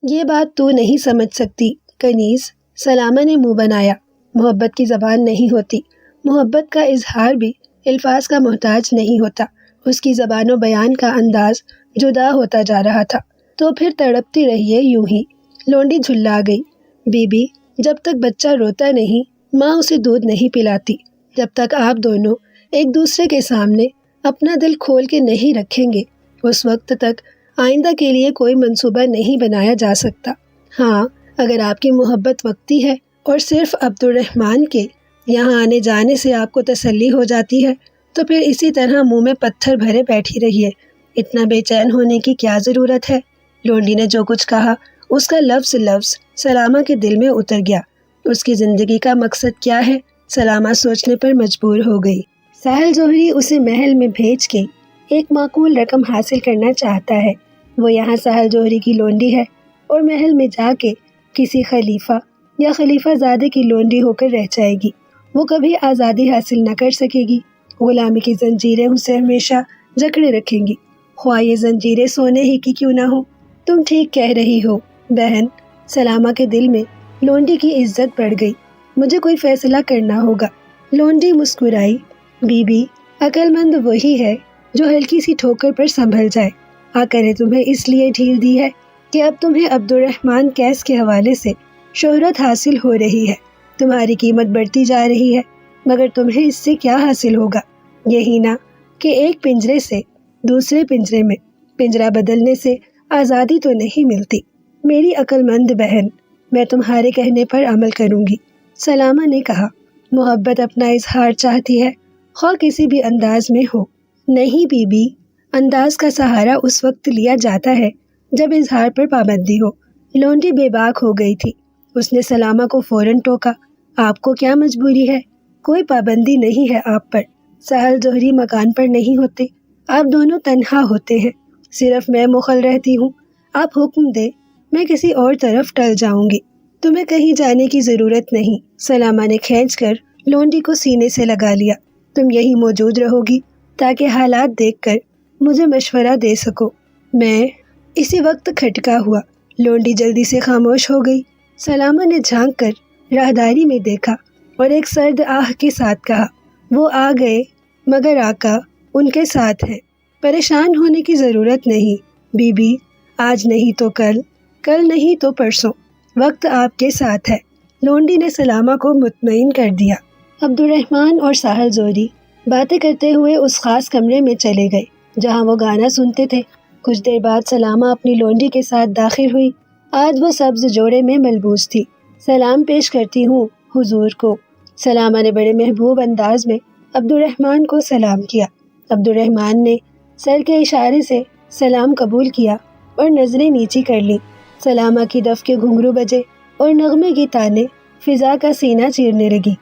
یہ بات تو نہیں سمجھ سکتی کنیز، سلامہ نے منہ بنایا۔ محبت کی زبان نہیں ہوتی، محبت کا اظہار بھی الفاظ کا محتاج نہیں ہوتا۔ اس کی زبان و بیان کا انداز جدا ہوتا جا رہا تھا۔ تو پھر تڑپتی رہیے یوں ہی۔ لونڈی جھلا گئی۔ بی بی، جب تک بچہ روتا نہیں ماں اسے دودھ نہیں پلاتی۔ جب تک آپ دونوں ایک دوسرے کے سامنے اپنا دل کھول کے نہیں رکھیں گے، اس وقت تک آئندہ کے لیے کوئی منصوبہ نہیں بنایا جا سکتا۔ ہاں، اگر آپ کی محبت وقتی ہے اور صرف عبد الرحمن کے یہاں آنے جانے سے آپ کو تسلی ہو جاتی ہے تو پھر اسی طرح منہ میں پتھر بھرے بیٹھی رہیے۔ اتنا بے چین ہونے کی کیا ضرورت ہے؟ لونڈی نے جو کچھ کہا اس کا لفظ لفظ سلامہ کے دل میں اتر گیا۔ اس کی زندگی کا مقصد کیا ہے؟ سلامہ سوچنے پر مجبور ہو گئی۔ ساحل جوہری اسے محل میں بھیج کے ایک معقول رقم حاصل کرنا چاہتا ہے۔ وہ یہاں ساحل جوہری کی لونڈی ہے اور محل میں جا کے کسی خلیفہ یا خلیفہ زادے کی لونڈی ہو کر رہ جائے گی۔ وہ کبھی آزادی حاصل نہ کر سکے گی۔ غلامی کی زنجیریں اسے ہمیشہ جکڑے رکھیں گی، خواہ یہ زنجیریں سونے ہی کی کیوں نہ ہو۔ تم ٹھیک کہہ رہی ہو بہن۔ سلامہ کے دل میں لونڈی کی عزت بڑھ گئی۔ مجھے کوئی فیصلہ کرنا ہوگا۔ لونڈی مسکرائی۔ بی بی، عقل مند وہی ہے جو ہلکی سی ٹھوکر پر سنبھل جائے۔ آقا نے تمہیں اس لیے ڈھیل دی ہے کہ اب تمہیں عبد الرحمن کیس کے حوالے سے شہرت حاصل ہو رہی ہے۔ تمہاری قیمت بڑھتی جا رہی ہے، مگر تمہیں اس سے کیا حاصل ہوگا؟ یہی نہ کہ ایک پنجرے سے دوسرے پنجرے میں پنجرہ بدلنے سے آزادی تو نہیں ملتی۔ میری عقل مند بہن، میں تمہارے کہنے پر عمل کروں گی، سلامہ نے کہا۔ محبت اپنا اظہار چاہتی ہے، خواہ کسی بھی انداز میں ہو۔ نہیں بی بی، انداز کا سہارا اس وقت لیا جاتا ہے جب اظہار پر پابندی ہو۔ لونڈی بے باک ہو گئی تھی۔ اس نے سلامہ کو فوراً ٹوکا۔ آپ کو کیا مجبوری ہے؟ کوئی پابندی نہیں ہے آپ پر۔ ساحل جوہری مکان پر نہیں ہوتے، آپ دونوں تنہا ہوتے ہیں۔ صرف میں مخل رہتی ہوں۔ آپ حکم دیں، میں کسی اور طرف ٹل جاؤں گی۔ تمہیں کہیں جانے کی ضرورت نہیں۔ سلامہ نے کھینچ کر لونڈی کو سینے سے لگا لیا۔ تم یہی موجود رہو گی تاکہ حالات دیکھ کر مجھے مشورہ دے سکو۔ میں اسی وقت کھٹکا ہوا۔ لونڈی جلدی سے خاموش ہو گئی۔ سلامہ نے جھانک کر راہداری میں دیکھا اور ایک سرد آہ کے ساتھ کہا، وہ آ گئے، مگر آقا ان کے ساتھ ہیں۔ پریشان ہونے کی ضرورت نہیں بی بی، آج نہیں تو کل، کل نہیں تو پرسوں، وقت آپ کے ساتھ ہے۔ لونڈی نے سلامہ کو مطمئن کر دیا۔ عبد الرحمن اور ساحل جوہری باتیں کرتے ہوئے اس خاص کمرے میں چلے گئے جہاں وہ گانا سنتے تھے۔ کچھ دیر بعد سلامہ اپنی لونڈی کے ساتھ داخل ہوئی۔ آج وہ سبز جوڑے میں ملبوس تھی۔ سلام پیش کرتی ہوں حضور کو۔ سلامہ نے بڑے محبوب انداز میں عبد الرحمن کو سلام کیا۔ عبد الرحمن نے سر کے اشارے سے سلام قبول کیا اور نظریں نیچی کر لیں۔ سلامہ کی دف کے گھنگرو بجے اور نغمے کی تانیں فضا کا سینہ چیرنے لگی۔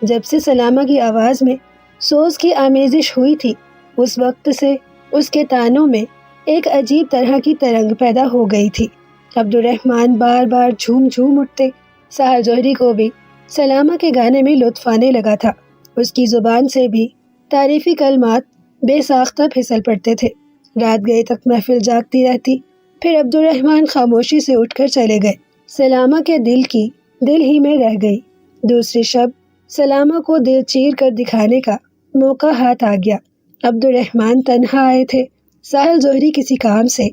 جب سے سلامہ کی آواز میں سوز کی آمیزش ہوئی تھی، اس وقت سے اس کے تانوں میں ایک عجیب طرح کی ترنگ پیدا ہو گئی تھی۔ عبد الرحمن بار بار جھوم جھوم اٹھتے۔ ساحل جوہری کو بھی سلامہ کے گانے میں لطف آنے لگا تھا۔ اس کی زبان سے بھی تعریفی کلمات بے ساختہ پھسل پڑتے تھے۔ رات گئے تک محفل جاگتی رہتی۔ پھر عبد الرحمن خاموشی سے اٹھ کر چلے گئے۔ سلامہ کے دل ہی میں رہ گئی۔ دوسری شب سلامہ کو دل چیر کر دکھانے کا موقع ہاتھ آ گیا۔ عبد الرحمن تنہا آئے تھے۔ ساحل جوہری کسی کام سے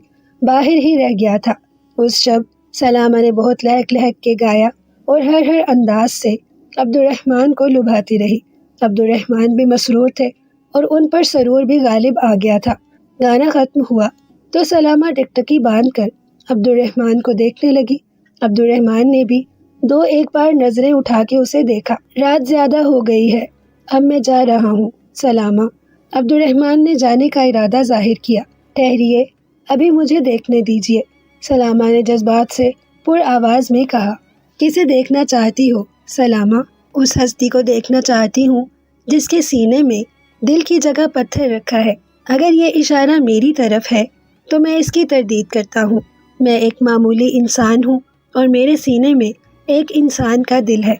باہر ہی رہ گیا تھا۔ اس شب سلامہ نے بہت لہک لہک کے گایا اور ہر انداز سے عبد الرحمن کو لبھاتی رہی۔ عبد الرحمن بھی مسرور تھے اور ان پر سرور بھی غالب آ گیا تھا۔ گانا ختم ہوا تو سلامہ ٹکٹکی باندھ کر عبد الرحمن کو دیکھنے لگی۔ عبد الرحمن نے بھی دو ایک بار نظریں اٹھا کے اسے دیکھا۔ رات زیادہ ہو گئی ہے، اب میں جا رہا ہوں سلامہ۔ عبد الرحمن نے جانے کا ارادہ ظاہر کیا۔ ٹھہریے، ابھی مجھے دیکھنے دیجیے، سلامہ نے جذبات سے پر آواز میں کہا۔ کسے دیکھنا چاہتی ہو سلامہ؟ اس ہستی کو دیکھنا چاہتی ہوں جس کے سینے میں دل کی جگہ پتھر رکھا ہے۔ اگر یہ اشارہ میری طرف ہے تو میں اس کی تردید کرتا ہوں۔ میں ایک معمولی انسان ہوں اور میرے سینے میں ایک انسان کا دل ہے۔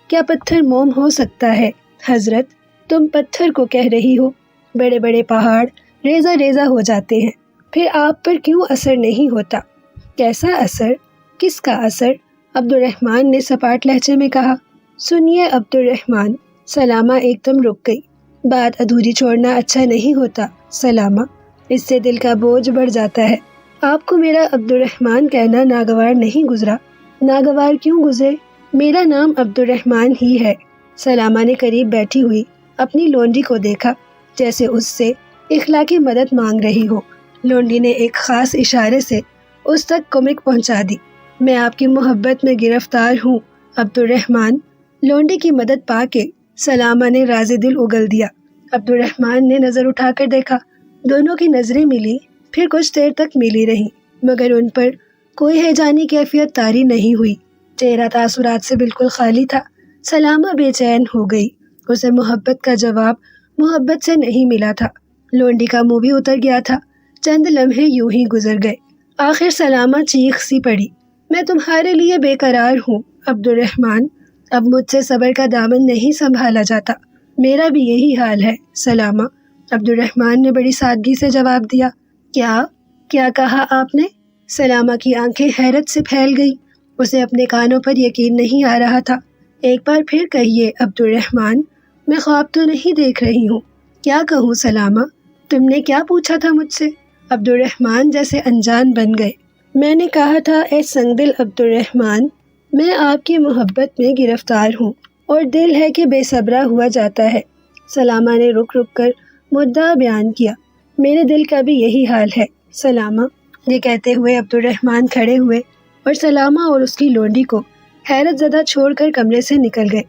کیا پتھر موم ہو سکتا ہے حضرت؟ تم پتھر کو کہہ رہی ہو؟ بڑے بڑے پہاڑ ریزہ ریزہ ہو جاتے ہیں، پھر آپ پر کیوں اثر نہیں ہوتا؟ کیسا اثر؟ کس کا اثر؟ عبد الرحمن نے سپاٹ لہجے میں کہا۔ سنیے عبد الرحمن، سلامہ ایک دم رک گئی۔ بات ادھوری چھوڑنا اچھا نہیں ہوتا سلامہ، اس سے دل کا بوجھ بڑھ جاتا ہے۔ آپ کو میرا عبد الرحمن کہنا ناگوار نہیں گزرا؟ ناگوار کیوں گزرے؟ میرا نام عبد الرحمن ہی ہے۔ سلامہ نے قریب بیٹھی ہوئی اپنی لونڈی کو دیکھا، جیسے اس سے اخلاقی مدد مانگ رہی ہو۔ لونڈی نے ایک خاص اشارے سے اس تک کمک پہنچا دی۔ میں آپ کی محبت میں گرفتار ہوں عبد الرحمن۔ لونڈی کی مدد پا کے سلامہ نے راضی دل اگل دیا۔ عبد الرحمن نے نظر اٹھا کر دیکھا، دونوں کی نظریں ملی، پھر کچھ دیر تک ملی رہیں، مگر ان پر کوئی ہیجانی کیفیت طاری نہیں ہوئی۔ چہرہ تاثرات سے بالکل خالی تھا۔ سلامہ بے چین ہو گئی، اسے محبت کا جواب محبت سے نہیں ملا تھا۔ لونڈی کا منہ بھی اتر گیا تھا۔ چند لمحے یوں ہی گزر گئے، آخر سلامہ چیخ سی پڑی، میں تمہارے لیے بے قرار ہوں عبد الرحمن، اب مجھ سے صبر کا دامن نہیں سنبھالا جاتا۔ میرا بھی یہی حال ہے سلامہ، عبد الرحمن نے بڑی سادگی سے جواب دیا۔ کیا کہا آپ نے؟ سلامہ کی آنکھیں حیرت سے پھیل گئی، اسے اپنے کانوں پر یقین نہیں آ رہا تھا۔ ایک بار پھر کہیے عبد الرحمن، میں خواب تو نہیں دیکھ رہی ہوں؟ کیا کہوں سلامہ، تم نے کیا پوچھا تھا مجھ سے؟ عبد الرحمن جیسے انجان بن گئے۔ میں نے کہا تھا اے سنگ دل عبد الرحمن، میں آپ کی محبت میں گرفتار ہوں اور دل ہے کہ بے صبرا ہوا جاتا ہے۔ سلامہ نے رک رک کر مدعا بیان کیا۔ میرے دل کا بھی یہی حال ہے سلامہ۔ یہ کہتے ہوئے عبد الرحمن کھڑے ہوئے اور سلامہ اور اس کی لونڈی کو حیرت زدہ چھوڑ کر کمرے سے نکل گئے۔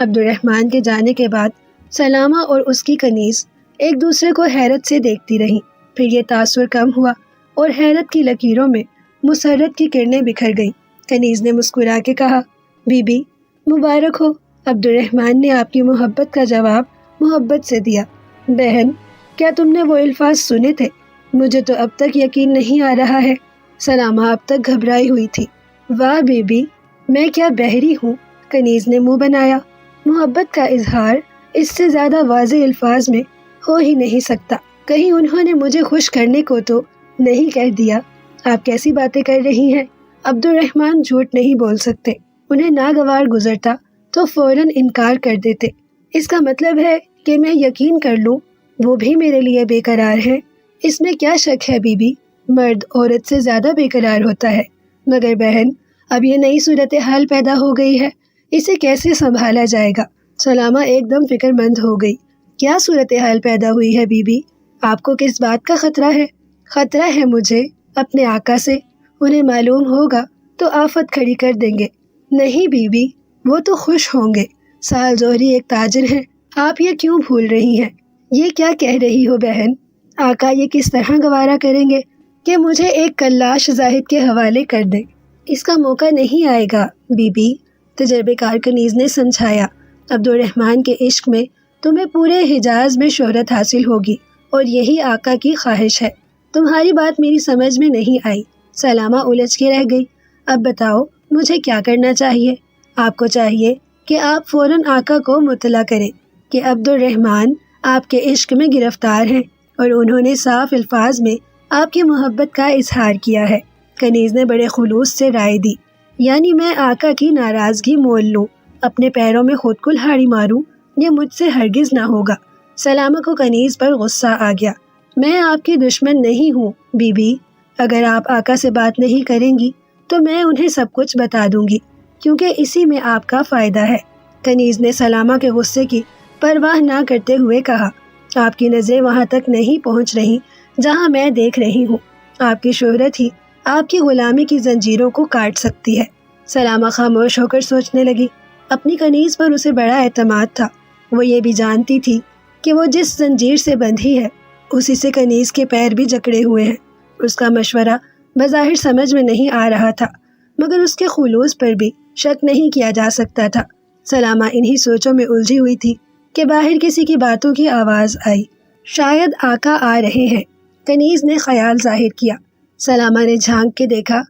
عبد الرحمن کے جانے کے بعد سلامہ اور اس کی کنیز ایک دوسرے کو حیرت سے دیکھتی رہیں، پھر یہ تاثر کم ہوا اور حیرت کی لکیروں میں مسرت کی کرنیں بکھر گئیں۔ کنیز نے مسکرا کے کہا، بی بی مبارک ہو، عبد الرحمن نے آپ کی محبت کا جواب محبت سے دیا۔ بہن، کیا تم نے وہ الفاظ سنے تھے؟ مجھے تو اب تک یقین نہیں آ رہا ہے۔ سلامہ اب تک گھبرائی ہوئی تھی۔ واہ بی بی، میں کیا بحری ہوں، کنیز نے منہ بنایا۔ محبت کا اظہار اس سے زیادہ واضح الفاظ میں ہو ہی نہیں سکتا۔ کہیں انہوں نے مجھے خوش کرنے کو تو نہیں کہہ دیا؟ آپ کیسی باتیں کر رہی ہیں؟ عبد الرحمن جھوٹ نہیں بول سکتے، انہیں ناگوار گزرتا تو فوراً انکار کر دیتے۔ اس کا مطلب ہے کہ میں یقین کر لوں وہ بھی میرے لیے بے قرار ہے؟ اس میں کیا شک ہے بی بی، مرد عورت سے زیادہ بے قرار ہوتا ہے۔ مگر بہن، اب یہ نئی صورتحال پیدا ہو گئی ہے، اسے کیسے سنبھالا جائے گا؟ سلامہ ایک دم فکر مند ہو گئی۔ کیا صورتحال پیدا ہوئی ہے بی بی؟ آپ کو کس بات کا خطرہ ہے؟ خطرہ ہے مجھے اپنے آقا سے، انہیں معلوم ہوگا تو آفت کھڑی کر دیں گے۔ نہیں بی بی، وہ تو خوش ہوں گے، سال زہری ایک تاجر ہیں، آپ یہ کیوں بھول رہی ہیں؟ یہ کیا کہہ رہی ہو بہن؟ آقا یہ کس طرح گوارا کریں گے کہ مجھے ایک کلاش زاہد کے حوالے کر دیں؟ اس کا موقع نہیں آئے گا بی بی، تجربے کار کنیز نے سمجھایا۔ عبد الرحمن کے عشق میں تمہیں پورے حجاز میں شہرت حاصل ہوگی اور یہی آقا کی خواہش ہے۔ تمہاری بات میری سمجھ میں نہیں آئی۔ سلامہ الجھ کے رہ گئی۔ اب بتاؤ مجھے کیا کرنا چاہیے؟ آپ کو چاہیے کہ آپ فوراً آقا کو مطلع کریں کہ عبد الرحمن آپ کے عشق میں گرفتار ہیں اور انہوں نے صاف الفاظ میں آپ کی محبت کا اظہار کیا ہے۔ کنیز نے بڑے خلوص سے رائے دی۔ یعنی میں آقا کی ناراضگی مول لوں، اپنے پیروں میں خود کلہاڑی ماروں؟ یہ مجھ سے ہرگز نہ ہوگا۔ سلامہ کو کنیز پر غصہ آ گیا۔ میں آپ کی دشمن نہیں ہوں بی بی، اگر آپ آقا سے بات نہیں کریں گی تو میں انہیں سب کچھ بتا دوں گی، کیونکہ اسی میں آپ کا فائدہ ہے۔ کنیز نے سلامہ کے غصے کی پرواہ نہ کرتے ہوئے کہا، آپ کی نظریں وہاں تک نہیں پہنچ رہی جہاں میں دیکھ رہی ہوں، آپ کی شہرت ہی آپ کی غلامی کی زنجیروں کو کاٹ سکتی ہے۔ سلامہ خاموش ہو کر سوچنے لگی۔ اپنی کنیز پر اسے بڑا اعتماد تھا، وہ یہ بھی جانتی تھی کہ وہ جس زنجیر سے بندھی ہے اسی سے کنیز کے پیر بھی جکڑے ہوئے ہیں۔ اس کا مشورہ بظاہر سمجھ میں نہیں آ رہا تھا، مگر اس کے خلوص پر بھی شک نہیں کیا جا سکتا تھا۔ سلامہ انہی سوچوں میں الجھی ہوئی تھی کہ باہر کسی کی باتوں کی آواز آئی۔ شاید آقا آ رہے ہیں، کنیز نے خیال ظاہر کیا۔ سلامہ نے جھانک کے دیکھا،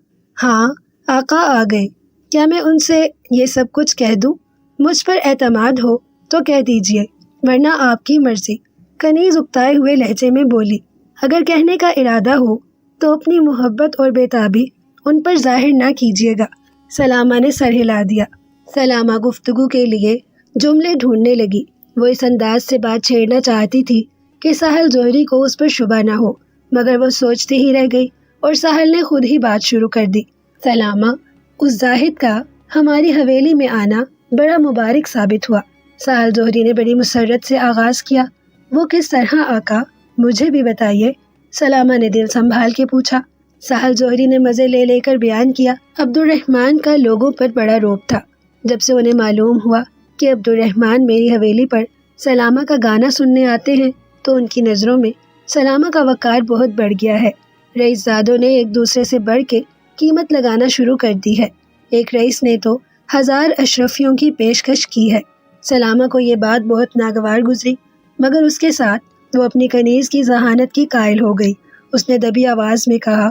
ہاں آقا آ گئے۔ کیا میں ان سے یہ سب کچھ کہہ دوں؟ مجھ پر اعتماد ہو تو کہہ دیجئے، ورنہ آپ کی مرضی، کنیز اکتائے ہوئے لہجے میں بولی۔ اگر کہنے کا ارادہ ہو تو اپنی محبت اور بے تابی ان پر ظاہر نہ کیجیے گا، سلامہ نے سر ہلا دیا۔ سلامہ گفتگو کے لیے جملے ڈھونڈنے لگی۔ وہ اس انداز سے بات چھیڑنا چاہتی تھی کہ ساحل جوہری کو اس پر شبہ نہ ہو، مگر وہ سوچتی ہی رہ گئی اور ساحل نے خود ہی بات شروع کر دی۔ سلامہ، اس زاہد کا ہماری حویلی میں آنا بڑا مبارک ثابت ہوا۔ ساحل جوہری نے بڑی مسرت سے آغاز کیا۔ وہ کس طرح آقا؟ مجھے بھی بتائیے، سلامہ نے دل سنبھال کے پوچھا۔ ساحل جوہری نے مزے لے لے کر بیان کیا۔ عبد الرحمن کا لوگوں پر بڑا روب تھا۔ جب سے انہیں معلوم ہوا کہ عبد الرحمن میری حویلی پر سلامہ کا گانا سننے آتے ہیں تو ان کی نظروں میں سلامہ کا وقار بہت بڑھ گیا ہے۔ رئیس زادوں نے ایک دوسرے سے بڑھ کے قیمت لگانا شروع کر دی ہے۔ ایک رئیس نے تو 1000 اشرفیوں کی پیشکش کی ہے۔ سلامہ کو یہ بات بہت ناگوار گزری، مگر اس کے ساتھ وہ اپنی کنیز کی ذہانت کی قائل ہو گئی۔ اس نے دبی آواز میں کہا،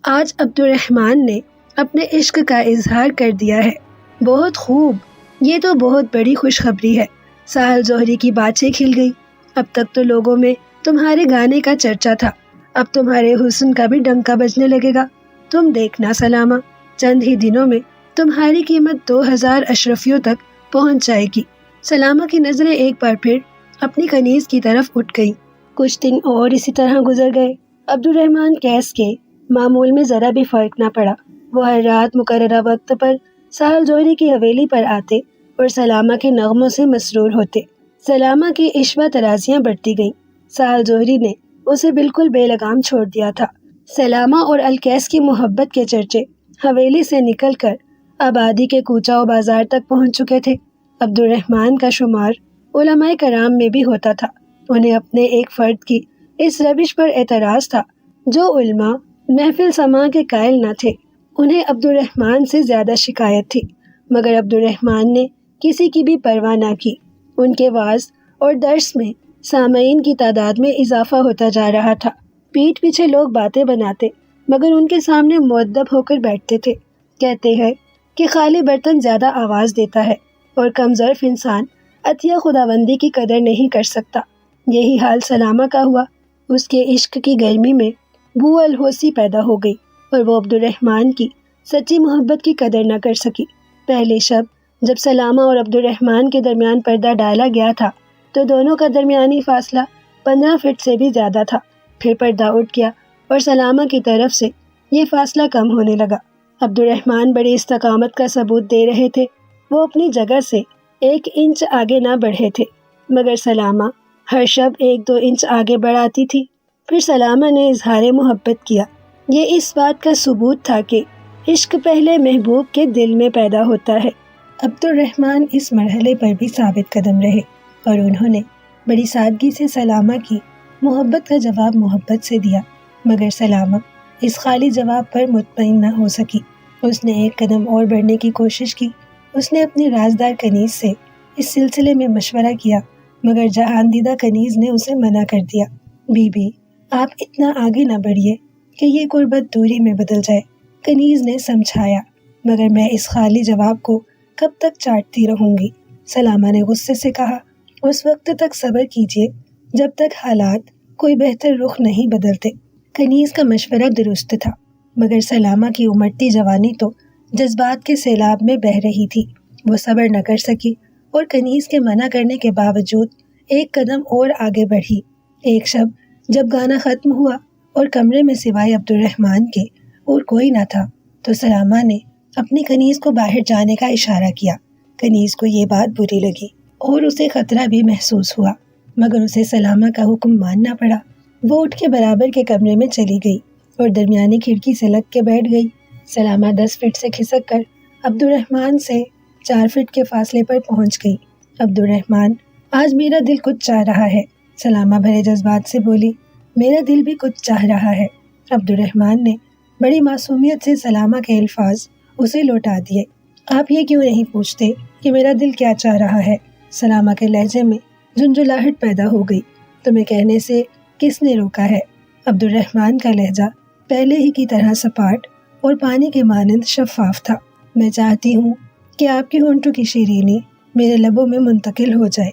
آج عبد الرحمن نے اپنے عشق کا اظہار کر دیا ہے۔ بہت خوب، یہ تو بہت بڑی خوشخبری ہے۔ ساحل جوہری کی باتیں کھل گئی۔ اب تک تو لوگوں میں تمہارے گانے کا چرچا تھا، اب تمہارے حسن کا بھی ڈنکا بجنے لگے گا۔ تم دیکھنا سلامہ، چند ہی دنوں میں تمہاری قیمت 2000 اشرفیوں تک پہنچ جائے گی۔ سلامہ کی نظریں ایک بار پھر اپنی کنیز کی طرف اٹھ گئیں۔ کچھ دن اور اسی طرح گزر گئے۔ عبد الرحمن کیس کے معمول میں ذرا بھی فرق نہ پڑا۔ وہ ہر رات مقررہ وقت پر ساحل جوہری کی حویلی پر آتے اور سلامہ کے نغموں سے مسرور ہوتے۔ سلامہ کی عشوہ ترازیاں بڑھتی گئیں۔ ساحل جوہری نے اسے بالکل بے لگام چھوڑ دیا تھا۔ سلامہ اور الکیس کی محبت کے چرچے حویلی سے نکل کر آبادی کے کوچہ و بازار تک پہنچ چکے تھے۔ عبد الرحمن کا شمار علماء کرام میں بھی ہوتا تھا۔ انہیں اپنے ایک فرد کی اس روش پر اعتراض تھا۔ جو علماء محفل سماع کے قائل نہ تھے، انہیں عبد الرحمن سے زیادہ شکایت تھی، مگر عبد الرحمن نے کسی کی بھی پرواہ نہ کی۔ ان کے وعظ اور درس میں سامعین کی تعداد میں اضافہ ہوتا جا رہا تھا۔ پیٹھ پیچھے لوگ باتیں بناتے مگر ان کے سامنے مؤدب ہو کر بیٹھتے تھے۔ کہتے ہیں کہ خالی برتن زیادہ آواز دیتا ہے اور کم ظرف انسان عطیہ خداوندی کی قدر نہیں کر سکتا۔ یہی حال سلامہ کا ہوا۔ اس کے عشق کی گرمی میں بو الہوسی پیدا ہو گئی اور وہ عبد الرحمن کی سچی محبت کی قدر نہ کر سکی۔ پہلی شب جب سلامہ اور عبد الرحمن کے درمیان پردہ ڈالا گیا تھا تو دونوں کا درمیانی فاصلہ 15 فٹ سے بھی زیادہ تھا۔ پھر پردہ اٹھ گیا اور سلامہ کی طرف سے یہ فاصلہ کم ہونے لگا۔ عبد الرحمن بڑی استقامت کا ثبوت دے رہے تھے۔ وہ اپنی جگہ سے 1 انچ آگے نہ بڑھے تھے، مگر سلامہ ہر شب 1-2 انچ آگے بڑھاتی تھی۔ پھر سلامہ نے اظہار محبت کیا۔ یہ اس بات کا ثبوت تھا کہ عشق پہلے محبوب کے دل میں پیدا ہوتا ہے۔ عبد الرحمن اس مرحلے پر بھی ثابت قدم رہے اور انہوں نے بڑی سادگی سے سلامہ کی محبت کا جواب محبت سے دیا، مگر سلامہ اس خالی جواب پر مطمئن نہ ہو سکی۔ اس نے ایک قدم اور بڑھنے کی کوشش کی۔ اس نے اپنی رازدار کنیز سے اس سلسلے میں مشورہ کیا، مگر جہاندیدہ کنیز نے اسے منع کر دیا۔ بی بی، آپ اتنا آگے نہ بڑھیے کہ یہ قربت دوری میں بدل جائے، کنیز نے سمجھایا، مگر میں اس خالی جواب کو کب تک چاٹتی رہوں گی؟ سلامہ نے غصے سے کہا، اس وقت تک صبر کیجیے جب تک حالات کوئی بہتر رخ نہیں بدلتے۔ کنیز کا مشورہ درست تھا، مگر سلامہ کی امڑتی جوانی تو جذبات کے سیلاب میں بہہ رہی تھی۔ وہ صبر نہ کر سکی اور کنیز کے منع کرنے کے باوجود ایک قدم اور آگے بڑھی۔ ایک شب جب گانا ختم ہوا اور کمرے میں سوائے عبد الرحمن کے اور کوئی نہ تھا تو سلامہ نے اپنی کنیز کو باہر جانے کا اشارہ کیا۔ کنیز کو یہ بات بری لگی اور اسے خطرہ بھی محسوس ہوا، مگر اسے سلامہ کا حکم ماننا پڑا۔ وہ اٹھ کے برابر کے کمرے میں چلی گئی اور درمیانی کھڑکی سے لگ کے بیٹھ گئی۔ سلامہ 10 فٹ سے کھسک کر عبد الرحمن سے 4 فٹ کے فاصلے پر پہنچ گئی۔ عبد الرحمن، آج میرا دل کچھ چاہ رہا ہے، سلامہ بھرے جذبات سے بولی۔ میرا دل بھی کچھ چاہ رہا ہے۔ عبد الرحمن نے بڑی معصومیت سے سلامہ کے الفاظ اسے لوٹا دیے۔ آپ یہ کیوں نہیں پوچھتے کہ میرا دل کیا چاہ رہا ہے؟ سلامہ کے لہجے میں جھنجھلاہٹ پیدا ہو گئی۔ تمہیں کہنے سے کس نے روکا ہے؟ عبد الرحمن کا لہجہ پہلے ہی کی طرح سپاٹ اور پانی کے مانند شفاف تھا۔ میں چاہتی ہوں کہ آپ کے ہونٹوں کی شیرینی میرے لبوں میں منتقل ہو جائے۔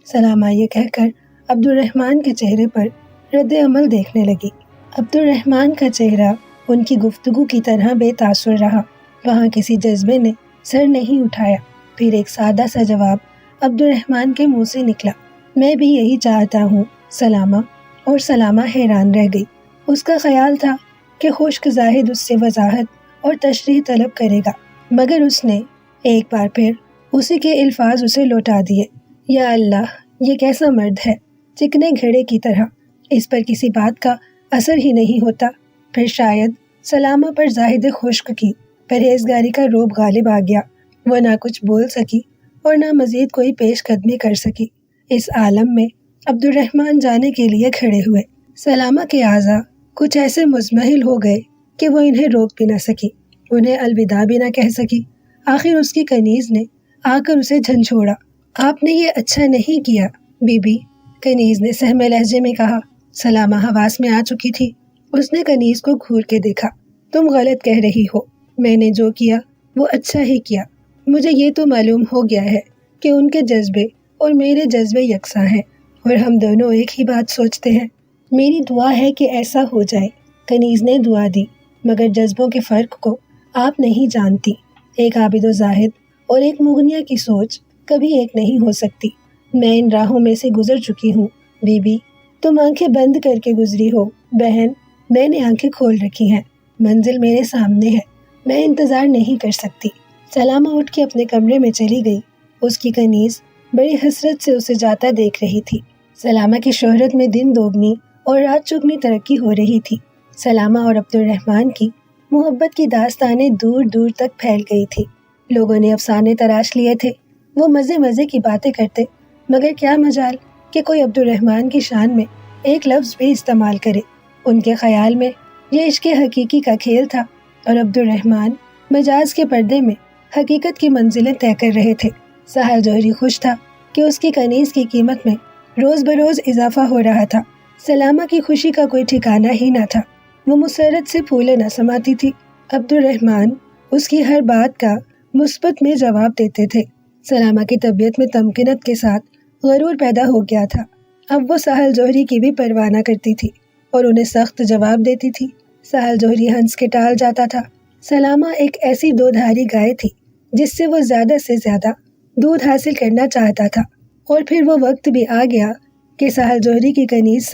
سلامہ یہ کہہ کر عبد الرحمن کے چہرے پر رد عمل دیکھنے لگی۔ عبد الرحمن کا چہرہ ان کی گفتگو کی طرح بے تاثر رہا۔ وہاں کسی جذبے نے سر نہیں اٹھایا۔ پھر ایک سادہ سا جواب عبد الرحمن کے منہ سے نکلا، میں بھی یہی چاہتا ہوں سلامہ۔ اور سلامہ حیران رہ گئی۔ اس کا خیال تھا کہ خشک زاہد اس سے وضاحت اور تشریح طلب کرے گا، مگر اس نے ایک بار پھر اسی کے الفاظ اسے لوٹا دیے۔ یا اللہ، یہ کیسا مرد ہے، چکنے گھڑے کی طرح، اس پر کسی بات کا اثر ہی نہیں ہوتا۔ پھر شاید سلامہ پر زاہد خشک کی پرہیزگاری کا روب غالب آ گیا۔ وہ نہ کچھ بول سکی اور نہ مزید کوئی پیش قدمی کر سکی۔ اس عالم میں عبد الرحمن جانے کے لیے کھڑے ہوئے۔ سلامہ کے اعضاء کچھ ایسے مزمحل ہو گئے کہ وہ انہیں روک بھی نہ سکی، انہیں الوداع بھی نہ کہہ سکی۔ آخر اس کی کنیز نے آ کر اسے جھنجھوڑا۔ آپ نے یہ اچھا نہیں کیا بی بی، کنیز نے سہمے لہجے میں کہا۔ سلامہ حواس میں آ چکی تھی۔ اس نے کنیز کو گھور کے دیکھا۔ تم غلط کہہ رہی ہو، میں نے جو کیا وہ اچھا ہی کیا۔ مجھے یہ تو معلوم ہو گیا ہے کہ ان کے جذبے اور میرے جذبے یکساں ہیں اور ہم دونوں ایک ہی بات سوچتے ہیں۔ میری دعا ہے کہ ایسا ہو جائے۔ کنیز نے دعا دی، مگر جذبوں کے فرق کو آپ نہیں جانتی۔ ایک عابد و زاہد اور ایک مغنیہ کی سوچ کبھی ایک نہیں ہو سکتی۔ میں ان راہوں میں سے گزر چکی ہوں بی بی، تم آنکھیں بند کر کے گزری ہو بہن، میں نے آنکھیں کھول رکھی ہیں، منزل میرے سامنے ہے، میں انتظار نہیں کر سکتی۔ سلامہ اٹھ کے اپنے کمرے میں چلی گئی۔ اس کی کنیز بڑی حسرت سے اسے جاتا دیکھ رہی تھی۔ سلامہ کی شہرت میں دن دوگنی اور رات چگنی ترقی ہو رہی تھی۔ سلامہ اور عبد الرحمن کی محبت کی داستانیں دور دور تک پھیل گئی تھی۔ لوگوں نے افسانے تراش لیے تھے۔ وہ مزے مزے کی باتیں کرتے، مگر کیا مجال کہ کوئی عبد الرحمن کی شان میں ایک لفظ بھی استعمال کرے۔ ان کے خیال میں یہ عشق حقیقی کا کھیل تھا اور عبد الرحمن مجاز کے پردے میں حقیقت کی منزلیں طے کر رہے تھے۔ سہل جوہری خوش تھا کہ اس کی کنیز کی قیمت میں روز بروز اضافہ ہو رہا تھا۔ سلامہ کی خوشی کا کوئی ٹھکانہ ہی نہ تھا۔ وہ مسرت سے پھولے نہ سماتی تھی۔ عبد الرحمن اس کی ہر بات کا مثبت میں جواب دیتے تھے۔ سلامہ کی طبیعت میں تمکنت کے ساتھ غرور پیدا ہو گیا تھا۔ اب وہ سہل جوہری کی بھی پرواہ نہ کرتی تھی اور انہیں سخت جواب دیتی تھی۔ سہل جوہری ہنس کے ٹال جاتا تھا۔ سلامہ ایک ایسی دودھاری گائے تھی جس سے وہ زیادہ سے زیادہ دودھ حاصل کرنا چاہتا تھا۔ اور پھر وہ وقت بھی آ گیا کہ سہل جوہری کی کنیز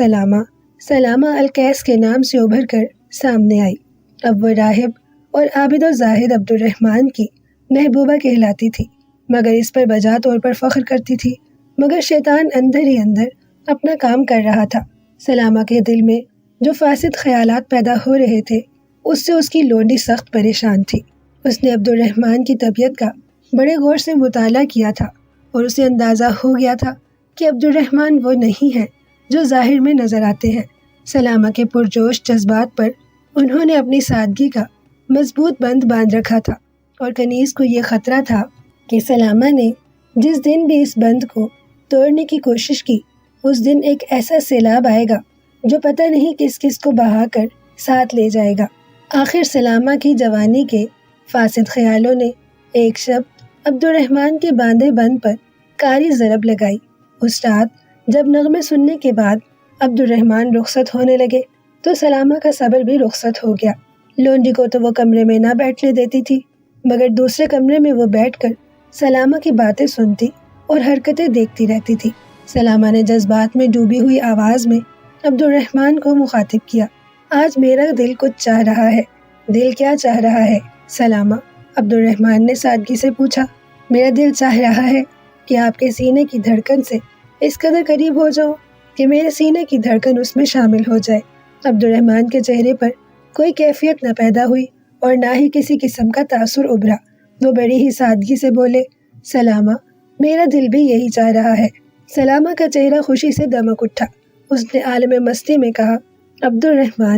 سلامہ القیس کے نام سے ابھر کر سامنے آئی۔ اب وہ راہب اور عابد و زاہد عبد الرحمن کی محبوبہ کہلاتی تھی، مگر اس پر بجا طور پر فخر کرتی تھی۔ مگر شیطان اندر ہی اندر اپنا کام کر رہا تھا۔ سلامہ کے دل میں جو فاسد خیالات پیدا ہو رہے تھے، اس سے اس کی لونڈی سخت پریشان تھی۔ اس نے عبد الرحمن کی طبیعت کا بڑے غور سے مطالعہ کیا تھا اور اسے اندازہ ہو گیا تھا کہ عبد الرحمن وہ نہیں ہے جو ظاہر میں نظر آتے ہیں۔ سلامہ کے پرجوش جذبات پر انہوں نے اپنی سادگی کا مضبوط بند باندھ رکھا تھا، اور کنیز کو یہ خطرہ تھا کہ سلامہ نے جس دن بھی اس بند کو توڑنے کی کوشش کی، اس دن ایک ایسا سیلاب آئے گا جو پتہ نہیں کس کس کو بہا کر ساتھ لے جائے گا۔ آخر سلامہ کی جوانی کے فاسد خیالوں نے ایک شب عبد الرحمن کے باندھے بند پر کاری ضرب لگائی۔ اس رات جب نغمے سننے کے بعد عبد الرحمن رخصت ہونے لگے تو سلامہ کا صبر بھی رخصت ہو گیا۔ لونڈی کو تو وہ کمرے میں نہ بیٹھنے دیتی تھی، مگر دوسرے کمرے میں وہ بیٹھ کر سلامہ کی باتیں سنتی اور حرکتیں دیکھتی رہتی تھی۔ سلامہ نے جذبات میں ڈوبی ہوئی آواز میں عبد الرحمن کو مخاطب کیا۔ آج میرا دل کچھ چاہ رہا ہے۔ دل کیا چاہ رہا ہے سلامہ؟ عبد الرحمن نے سادگی سے پوچھا۔ میرا دل چاہ رہا ہے کہ آپ کے سینے کی دھڑکن سے اس قدر قریب ہو جاؤ کہ میرے سینے کی دھڑکن اس میں شامل ہو جائے۔ عبد الرحمن کے چہرے پر کوئی کیفیت نہ پیدا ہوئی اور نہ ہی کسی قسم کا تاثر ابھرا۔ وہ بڑی ہی سادگی سے بولے، سلامہ، میرا دل بھی یہی چاہ رہا ہے۔ سلامہ کا چہرہ خوشی سے دمک اٹھا۔ اس نے عالم مستی میں کہا، عبد الرحمن،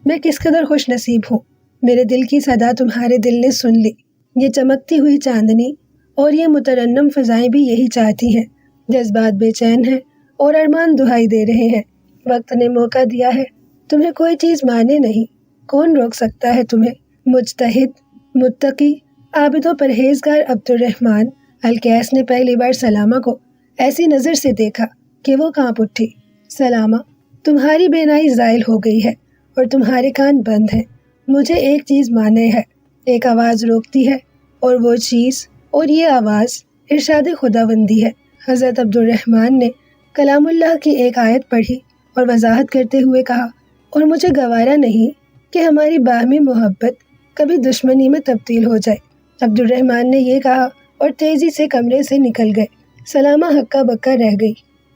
میں کس قدر خوش نصیب ہوں۔ میرے دل کی صدا تمہارے دل نے سن لی۔ یہ چمکتی ہوئی چاندنی اور یہ مترنم فضائیں بھی یہی چاہتی ہیں۔ جذبات بے چین ہیں اور ارمان دہائی دے رہے ہیں۔ وقت نے موقع دیا ہے، تمہیں کوئی چیز مانے نہیں۔ کون روک سکتا ہے تمہیں؟ مجتہد، متقی، عابد و پرہیزگار عبد الرحمن القیس نے پہلی بار سلامہ کو ایسی نظر سے دیکھا کہ وہ کانپ اٹھی۔ سلامہ، تمہاری بینائی زائل ہو گئی ہے اور تمہارے کان بند ہیں۔ مجھے ایک چیز مانے ہے، ایک آواز روکتی ہے، اور وہ چیز اور یہ آواز ارشاد خداوندی ہے۔ حضرت عبد الرحمن نے کلام اللہ کی ایک آیت پڑھی اور وضاحت کرتے ہوئے کہا، اور مجھے گوارا نہیں کہ ہماری باہمی محبت کبھی دشمنی میں تبدیل ہو جائے۔ عبد الرحمن نے یہ کہا اور تیزی سے کمرے سے نکل گئے۔ سلامہ ہکا بکا رہ گئی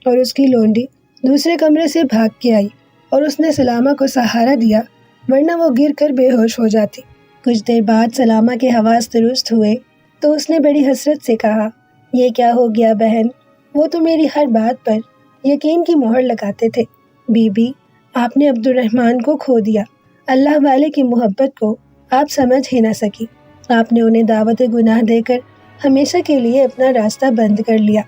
اور اس کی لونڈی دوسرے کمرے سے بھاگ کے آئی اور اس نے سلامہ کو سہارا دیا، ورنہ وہ گر کر بے ہوش ہو جاتی۔ کچھ دیر بعد سلامہ کے حواس درست ہوئے تو اس نے بڑی حسرت سے کہا، یہ کیا ہو گیا بہن؟ وہ تو میری ہر بات پر یقین کی مہر لگاتے تھے۔ بی بی، آپ نے عبد الرحمن کو کھو دیا۔ اللہ والے کی محبت کو آپ سمجھ ہی نہ سکی۔ آپ نے انہیں دعوت گناہ دے کر ہمیشہ کے لیے اپنا راستہ بند کر لیا۔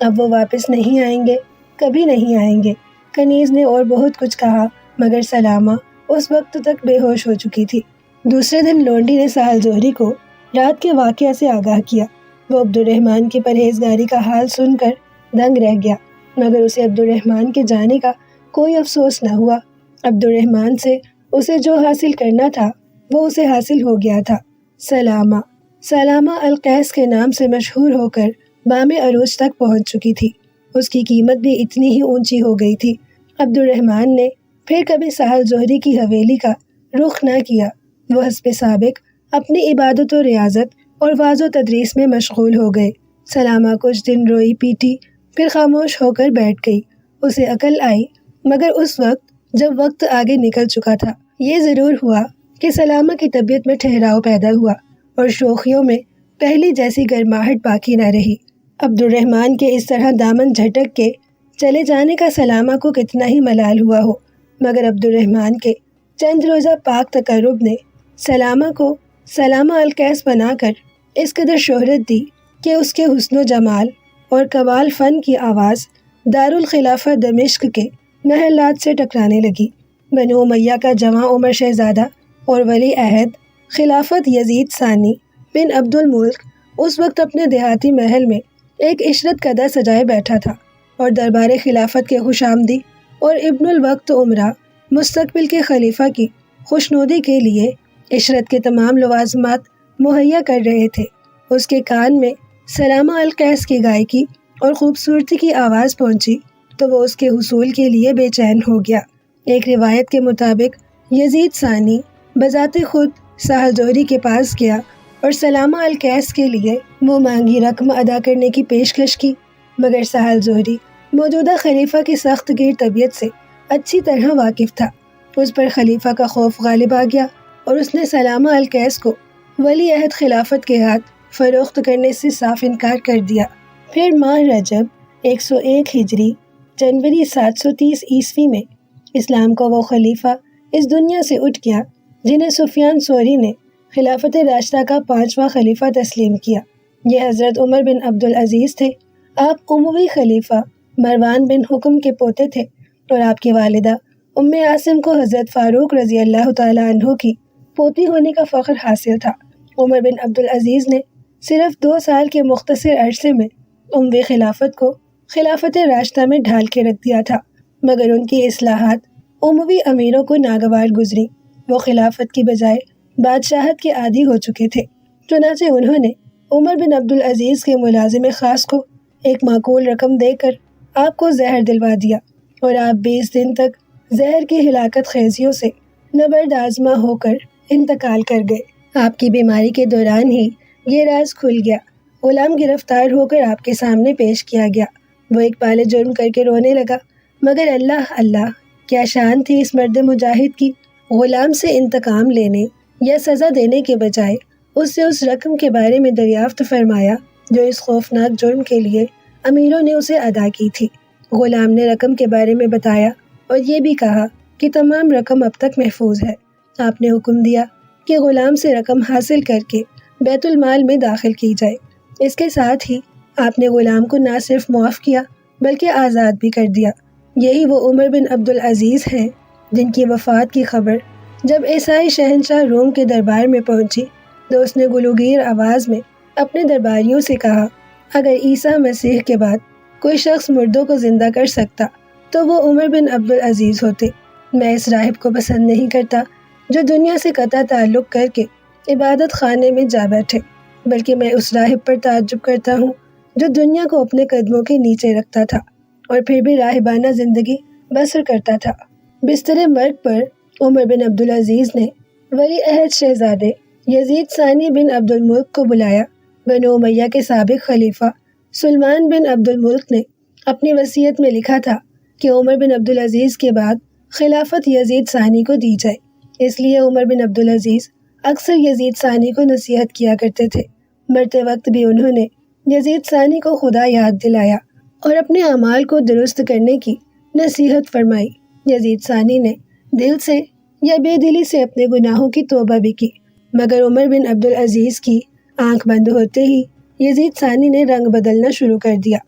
اب وہ واپس نہیں آئیں گے، کبھی نہیں آئیں گے۔ کنیز نے اور بہت کچھ کہا، مگر سلامہ اس وقت تک بے ہوش ہو چکی تھی۔ دوسرے دن لونڈی نے ساحل جوہری کو رات کے واقعہ سے آگاہ کیا۔ وہ عبد الرحمن کی پرہیزگاری کا حال سن کر دنگ رہ گیا، مگر اسے عبد الرحمن کے جانے کا کوئی افسوس نہ ہوا۔ عبد الرحمن سے اسے جو حاصل کرنا تھا وہ اسے حاصل ہو گیا تھا۔ سلامہ القیس کے نام سے مشہور ہو کر بام عروج تک پہنچ چکی تھی۔ اس کی قیمت بھی اتنی ہی اونچی ہو گئی تھی۔ عبد الرحمن نے پھر کبھی ساحل جوہری کی حویلی کا رخ نہ کیا۔ وہ حسب سابق اپنی عبادت و ریاضت اور واعظ و تدریس میں مشغول ہو گئے۔ سلامہ کچھ دن روئی پیٹی، پھر خاموش ہو کر بیٹھ گئی۔ اسے عقل آئی، مگر اس وقت جب وقت آگے نکل چکا تھا۔ یہ ضرور ہوا کہ سلامہ کی طبیعت میں ٹھہراؤ پیدا ہوا اور شوخیوں میں پہلی جیسی گرماہٹ باقی نہ رہی۔ عبد الرحمن کے اس طرح دامن جھٹک کے چلے جانے کا سلامہ کو کتنا ہی ملال ہوا ہو، مگر عبد الرحمن کے چند روزہ پاک تقرب نے سلامہ کو سلامہ القیس بنا کر اس قدر شہرت دی کہ اس کے حسن و جمال اور کمال فن کی آواز دارالخلافہ دمشق کے محلات سے ٹکرانے لگی۔ بنو امیہ کا جواں عمر شہزادہ اور ولی عہد خلافت یزید ثانی بن عبد الملک اس وقت اپنے دیہاتی محل میں ایک عشرت کدہ سجائے بیٹھا تھا اور دربار خلافت کے خوش آمدی اور ابن الوقت عمرہ مستقبل کے خلیفہ کی خوشنودی کے لیے عشرت کے تمام لوازمات مہیا کر رہے تھے۔ اس کے کان میں سلامہ القیس کی گائیکی اور خوبصورتی کی آواز پہنچی تو وہ اس کے حصول کے لیے بے چین ہو گیا۔ ایک روایت کے مطابق یزید ثانی بذات خود ساحل جوہری کے پاس گیا اور سلامہ القیس کے لیے وہ مانگی رقم ادا کرنے کی پیشکش کی، مگر ساحل جوہری موجودہ خلیفہ کی سخت گیر طبیعت سے اچھی طرح واقف تھا۔ اس پر خلیفہ کا خوف غالب آ گیا اور اس نے سلامہ القیس کو ولی عہد خلافت کے ہاتھ فروخت کرنے سے صاف انکار کر دیا۔ پھر ماہ رجب 101 ہجری جنوری 730 عیسوی میں اسلام کا وہ خلیفہ اس دنیا سے اٹھ گیا جنہیں سفیان ثوری نے خلافت راشدہ کا 5واں خلیفہ تسلیم کیا۔ یہ حضرت عمر بن عبد العزیز تھے۔ آپ اموی خلیفہ مروان بن حکم کے پوتے تھے اور آپ کی والدہ ام عاصم کو حضرت فاروق رضی اللہ تعالیٰ عنہ کی پوتی ہونے کا فخر حاصل تھا۔ عمر بن عبد العزیز نے صرف 2 سال کے مختصر عرصے میں اموی خلافت کو خلافت راشدہ میں ڈھال کے رکھ دیا تھا، مگر ان کی اصلاحات اموی امیروں کو ناگوار گزری۔ وہ خلافت کی بجائے بادشاہت کے عادی ہو چکے تھے، چنانچہ انہوں نے عمر بن عبد العزیز کے ملازم خاص کو ایک معقول رقم دے کر آپ کو زہر دلوا دیا اور آپ 20 دن تک زہر کی ہلاکت خیزیوں سے نبرد آزما ہو کر انتقال کر گئے۔ آپ کی بیماری کے دوران ہی یہ راز کھل گیا۔ غلام گرفتار ہو کر آپ کے سامنے پیش کیا گیا۔ وہ ایک پالے جرم کر کے رونے لگا، مگر اللہ اللہ کیا شان تھی اس مرد مجاہد کی! غلام سے انتقام لینے یا سزا دینے کے بجائے اس سے اس رقم کے بارے میں دریافت فرمایا جو اس خوفناک جرم کے لیے امیروں نے اسے ادا کی تھی۔ غلام نے رقم کے بارے میں بتایا اور یہ بھی کہا کہ تمام رقم اب تک محفوظ ہے۔ آپ نے حکم دیا کہ غلام سے رقم حاصل کر کے بیت المال میں داخل کی جائے۔ اس کے ساتھ ہی آپ نے غلام کو نہ صرف معاف کیا بلکہ آزاد بھی کر دیا۔ یہی وہ عمر بن عبد العزیز ہیں جن کی وفات کی خبر جب عیسائی شہنشاہ روم کے دربار میں پہنچی تو اس نے گلوگیر آواز میں اپنے درباریوں سے کہا، اگر عیسیٰ مسیح کے بعد کوئی شخص مردوں کو زندہ کر سکتا تو وہ عمر بن عبد العزیز ہوتے۔ میں اس راہب کو پسند نہیں کرتا جو دنیا سے قطع تعلق کر کے عبادت خانے میں جا بیٹھے، بلکہ میں اس راہب پر تعجب کرتا ہوں جو دنیا کو اپنے قدموں کے نیچے رکھتا تھا اور پھر بھی راہبانہ زندگی بسر کرتا تھا۔ بستر مرگ پر عمر بن عبدالعزیز نے ولی عہد شہزادے یزید ثانی بن عبد الملک کو بلایا۔ بنو امیہ کے سابق خلیفہ سلمان بن عبد الملک نے اپنی وصیت میں لکھا تھا کہ عمر بن عبدالعزیز کے بعد خلافت یزید ثانی کو دی جائے، اس لیے عمر بن عبدالعزیز اکثر یزید ثانی کو نصیحت کیا کرتے تھے۔ مرتے وقت بھی انہوں نے یزید ثانی کو خدا یاد دلایا اور اپنے اعمال کو درست کرنے کی نصیحت فرمائی۔ یزید ثانی نے دل سے یا بے دلی سے اپنے گناہوں کی توبہ بھی کی، مگر عمر بن عبدالعزیز کی آنکھ بند ہوتے ہی یزید ثانی نے رنگ بدلنا شروع کر دیا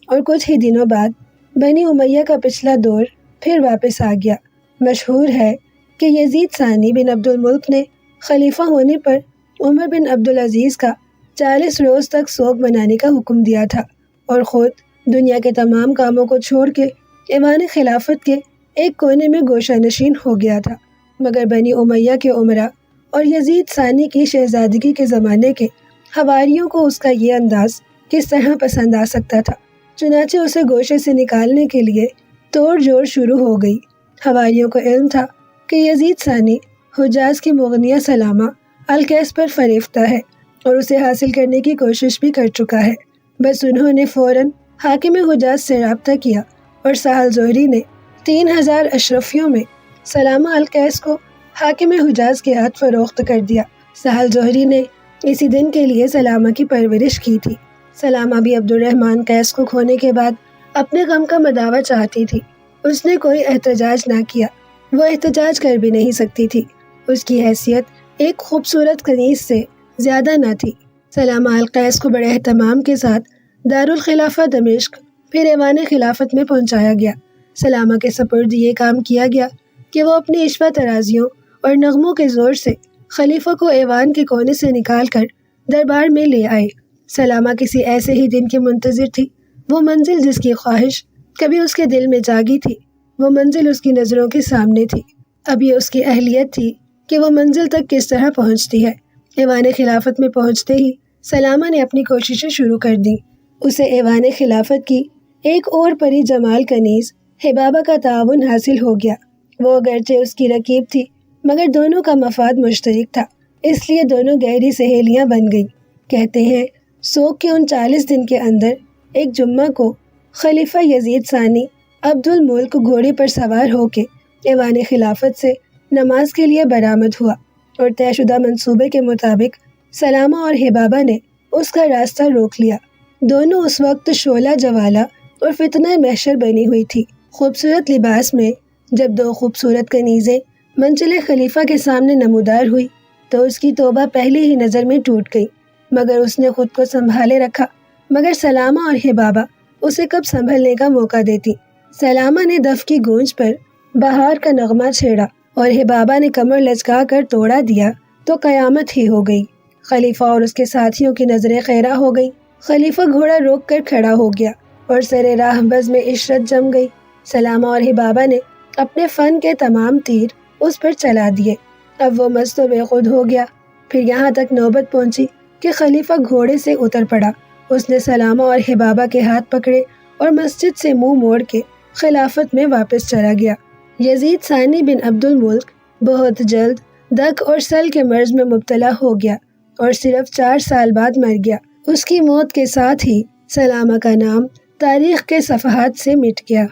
اور کچھ ہی دنوں بعد بنی امیہ کا پچھلا دور پھر واپس آ گیا۔ مشہور ہے کہ یزید ثانی بن عبد الملک نے خلیفہ ہونے پر عمر بن عبدالعزیز کا 40 روز تک سوگ منانے کا حکم دیا تھا اور خود دنیا کے تمام کاموں کو چھوڑ کے ایوان خلافت کے ایک کونے میں گوشہ نشین ہو گیا تھا۔ مگر بنی امیہ کے امراء اور یزید ثانی کی شہزادگی کے زمانے کے حواریوں کو اس کا یہ انداز کس طرح پسند آ سکتا تھا، چنانچہ اسے گوشے سے نکالنے کے لیے توڑ جوڑ شروع ہو گئی۔ حواریوں کو علم تھا کہ یزید ثانی حجاز کی مغنیہ سلامہ القیس پر فریفتہ ہے اور اسے حاصل کرنے کی کوشش بھی کر چکا ہے۔ بس انہوں نے فوراً حاکم حجاز سے رابطہ کیا اور سہل زہری نے 3000 اشرفیوں میں سلامہ القیس کو حاکم حجاز کے ہاتھ فروخت کر دیا۔ سہل زہری نے اسی دن کے لیے سلامہ کی پرورش کی تھی۔ سلامہ بھی عبد الرحمن قیس کو کھونے کے بعد اپنے غم کا مداوع چاہتی تھی۔ اس نے کوئی احتجاج نہ کیا، وہ احتجاج کر بھی نہیں سکتی تھی، اس کی حیثیت ایک خوبصورت کنیز سے زیادہ نہ تھی۔ سلامہ القیس کو بڑے اہتمام کے ساتھ دارالخلافہ دمشق پھر ایوان خلافت میں پہنچایا گیا۔ سلامہ کے سپرد یہ کام کیا گیا کہ وہ اپنی عشوہ ترازیوں اور نغموں کے زور سے خلیفہ کو ایوان کے کونے سے نکال کر دربار میں لے آئے۔ سلامہ کسی ایسے ہی دن کی منتظر تھی، وہ منزل جس کی خواہش کبھی اس کے دل میں جاگی تھی، وہ منزل اس کی نظروں کے سامنے تھی۔ اب یہ اس کی اہلیت تھی کہ وہ منزل تک کس طرح پہنچتی ہے۔ ایوان خلافت میں پہنچتے ہی سلامہ نے اپنی کوششیں شروع کر دیں۔ اسے ایوان خلافت کی ایک اور پری جمال کنیز حبابہ کا تعاون حاصل ہو گیا۔ وہ اگرچہ اس کی رقیب تھی مگر دونوں کا مفاد مشترک تھا، اس لیے دونوں گہری سہیلیاں بن گئیں۔ کہتے ہیں سوگ کے ان 40 دن کے اندر ایک جمعہ کو خلیفہ یزید ثانی عبد الملک گھوڑے پر سوار ہو کے ایوان خلافت سے نماز کے لیے برآمد ہوا اور طے شدہ منصوبے کے مطابق سلامہ اور حبابہ نے اس کا راستہ روک لیا۔ دونوں اس وقت شعلہ جوالہ اور فتنہ محشر بنی ہوئی تھی۔ خوبصورت لباس میں جب دو خوبصورت کنیزیں منزل خلیفہ کے سامنے نمودار ہوئی تو اس کی توبہ پہلی ہی نظر میں ٹوٹ گئی، مگر اس نے خود کو سنبھالے رکھا۔ مگر سلامہ اور حبابہ اسے کب سنبھلنے کا موقع دیتی۔ سلامہ نے دف کی گونج پر بہار کا نغمہ چھیڑا اور حبابہ نے کمر لچکا کر توڑا دیا تو قیامت ہی ہو گئی۔ خلیفہ اور اس کے ساتھیوں کی نظریں خیرہ ہو گئی۔ خلیفہ گھوڑا روک کر کھڑا ہو گیا اور سر راہ بز میں عشرت جم گئی۔ سلامہ اور حبابہ نے اپنے فن کے تمام تیر اس پر چلا دیے۔ اب وہ مست و بے خود ہو گیا۔ پھر یہاں تک نوبت پہنچی کہ خلیفہ گھوڑے سے اتر پڑا۔ اس نے سلامہ اور حبابہ کے ہاتھ پکڑے اور مسجد سے منہ موڑ کے خلافت میں واپس چلا گیا۔ یزید ثانی بن عبد الملک بہت جلد دک اور سل کے مرض میں مبتلا ہو گیا اور صرف 4 سال بعد مر گیا۔ اس کی موت کے ساتھ ہی سلامہ کا نام تاریخ کے صفحات سے مٹ گیا۔